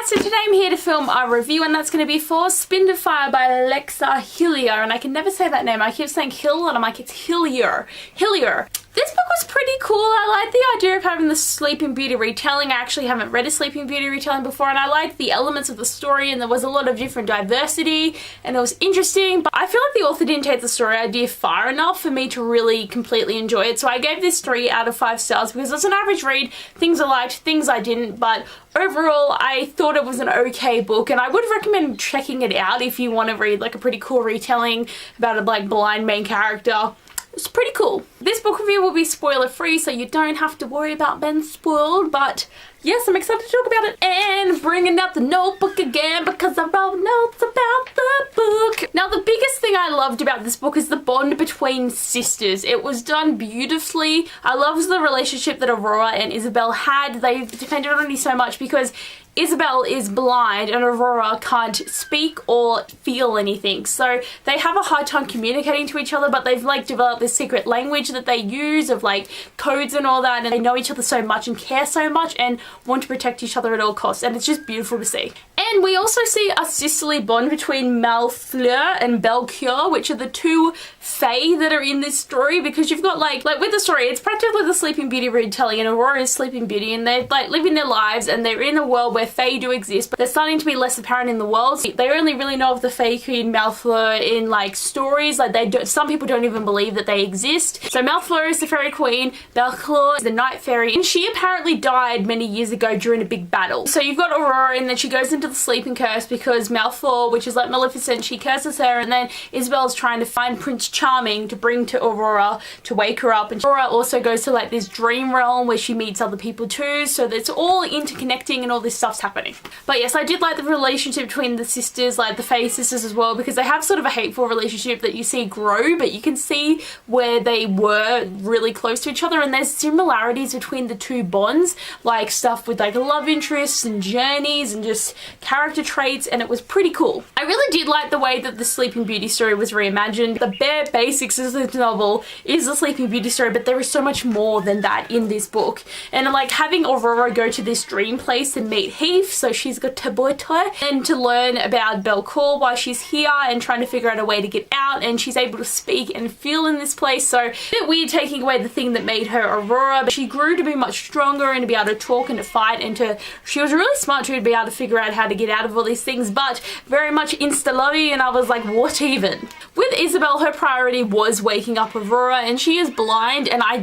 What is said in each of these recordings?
so today I'm here to film a review, and that's going to be for Spindle by Alexa Hillier, and I can never say that name. I keep saying Hill, and I'm like, it's Hillier. Hillier. This book was pretty cool. I like the idea of having the Sleeping Beauty retelling. I actually haven't read a Sleeping Beauty retelling before, and I liked the elements of the story, and there was a lot of different diversity, and it was interesting, but I feel like the author didn't take the story idea far enough for me to really completely enjoy it. So I gave this 3 out of 5 stars because it's an average read. Things I liked, things I didn't, but overall I thought it was an okay book, and I would recommend checking it out if you want to read like a pretty cool retelling about a like blind main character. It's pretty cool. This book review will be spoiler free, so you don't have to worry about being spoiled, but yes, I'm excited to talk about it. And bringing out the notebook again because I wrote notes about the book. Now, the biggest thing I loved about this book is the bond between sisters. It was done beautifully. I loved the relationship that Aurora and Isabel had. They depended on me so much because Isabel is blind and Aurora can't speak or feel anything. So they have a hard time communicating to each other, but they've like developed this secret language that they use of like codes and all that, and they know each other so much and care so much and want to protect each other at all costs, and it's just beautiful to see. And we also see a sisterly bond between Malfleur and Belcour, which are the 2 fae that are in this story, because you've got like with the story, it's practically the Sleeping Beauty retelling, and Aurora is Sleeping Beauty, and they're like living their lives, and they're in a world where fae do exist, but they're starting to be less apparent in the world. They only really know of the Fae Queen Malfleur in like stories, like some people don't even believe that they exist. So Malfleur is the Fairy Queen, Belcour is the Night Fairy, and she apparently died many years ago during a big battle. So you've got Aurora, and then she goes into the sleeping curse because Malfleur, which is like Maleficent, she curses her, and then Isabel's trying to find Prince Charming to bring to Aurora to wake her up, and Aurora also goes to like this dream realm where she meets other people too, so it's all interconnecting and all this stuff's happening. But yes, I did like the relationship between the sisters, like the Fae sisters as well, because they have sort of a hateful relationship that you see grow, but you can see where they were really close to each other, and there's similarities between the 2 bonds, like stuff with like love interests and journeys and just character traits, and it was pretty cool. I really did like the way that the Sleeping Beauty story was reimagined. The bare basics of this novel is the Sleeping Beauty story, but there is so much more than that in this book. And like having Aurora go to this dream place and meet Heath, so she's got to boy toy, and to learn about Belcour while she's here and trying to figure out a way to get out, and she's able to speak and feel in this place. So a bit weird taking away the thing that made her Aurora, but she grew to be much stronger and to be able to talk and to fight, and she was really smart too, to be able to figure out how to get out of all these things, but very much insta-lovey, and I was like, what even? With Isabel, her priority was waking up Aurora, and she is blind, and I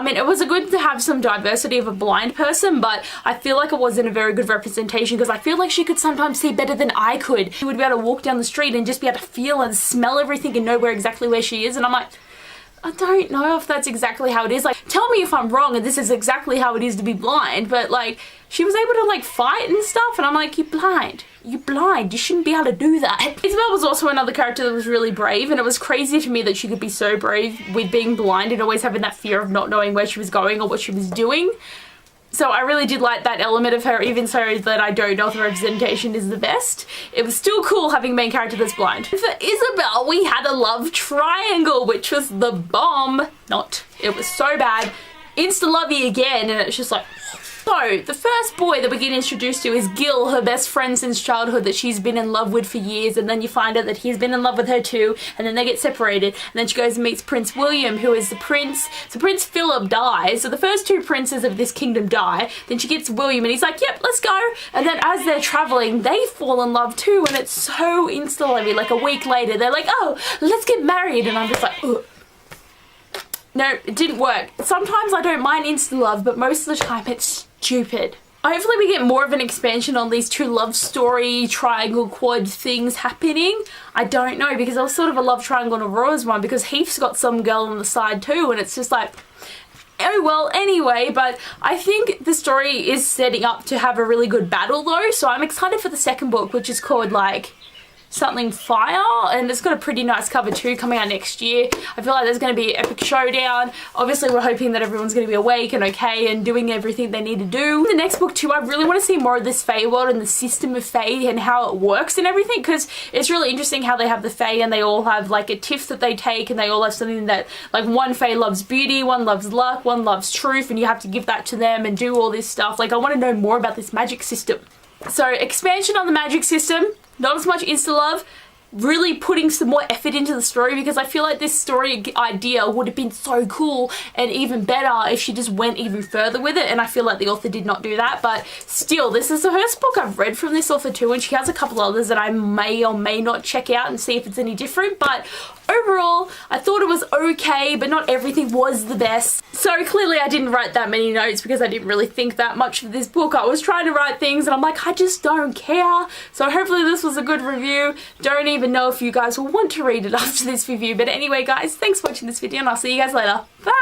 mean, it was good to have some diversity of a blind person, but I feel like it wasn't a very good representation, because I feel like she could sometimes see better than I could. She would be able to walk down the street and just be able to feel and smell everything and know exactly where she is, and I'm like, I don't know if that's exactly how it is. Like, tell me if I'm wrong and this is exactly how it is to be blind, but like, she was able to like fight and stuff, and I'm like, you're blind. You're blind. You shouldn't be able to do that. Isabel was also another character that was really brave, and it was crazy to me that she could be so brave with being blind and always having that fear of not knowing where she was going or what she was doing. So I really did like that element of her, even so that I don't know if the representation is the best. It was still cool having a main character that's blind. For Isabel, we had a love triangle, which was the bomb. It was so bad. Insta-lovey again, and it's just like... So, the first boy that we get introduced to is Gil, her best friend since childhood that she's been in love with for years, and then you find out that he's been in love with her too, and then they get separated, and then she goes and meets Prince William, who is the prince. So Prince Philip dies, so the first 2 princes of this kingdom die, then she gets William, and he's like, yep, let's go, and then as they're traveling, they fall in love too, and it's so insta-lovey. Like a week later, they're like, oh, let's get married, and I'm just like, ugh. No, it didn't work. Sometimes I don't mind insta-love, but most of the time it's stupid. Hopefully we get more of an expansion on these 2 love story triangle quad things happening. I don't know, because I was sort of a love triangle in Aurora's one, because Heath's got some girl on the side too, and it's just like, oh well, anyway. But I think the story is setting up to have a really good battle though, so I'm excited for the second book, which is called like something fire, and it's got a pretty nice cover too, coming out next year. I feel like there's going to be an epic showdown. Obviously we're hoping that everyone's going to be awake and okay and doing everything they need to do. The next book too, I really want to see more of this Fae world and the system of Fae and how it works and everything, because it's really interesting how they have the Fae and they all have like a tiff that they take, and they all have something that, like, one Fae loves beauty, one loves luck, one loves truth, and you have to give that to them and do all this stuff. Like, I want to know more about this magic system. So expansion on the magic system, not as much insta-love, really putting some more effort into the story, because I feel like this story idea would have been so cool and even better if she just went even further with it, and I feel like the author did not do that. But still, this is the first book I've read from this author too, and she has a couple others that I may or may not check out and see if it's any different. But overall, I thought it was okay, but not everything was the best. So clearly I didn't write that many notes because I didn't really think that much of this book. I was trying to write things and I'm like, I just don't care. So hopefully this was a good review. Don't even know if you guys will want to read it after this review. But anyway guys, thanks for watching this video and I'll see you guys later. Bye!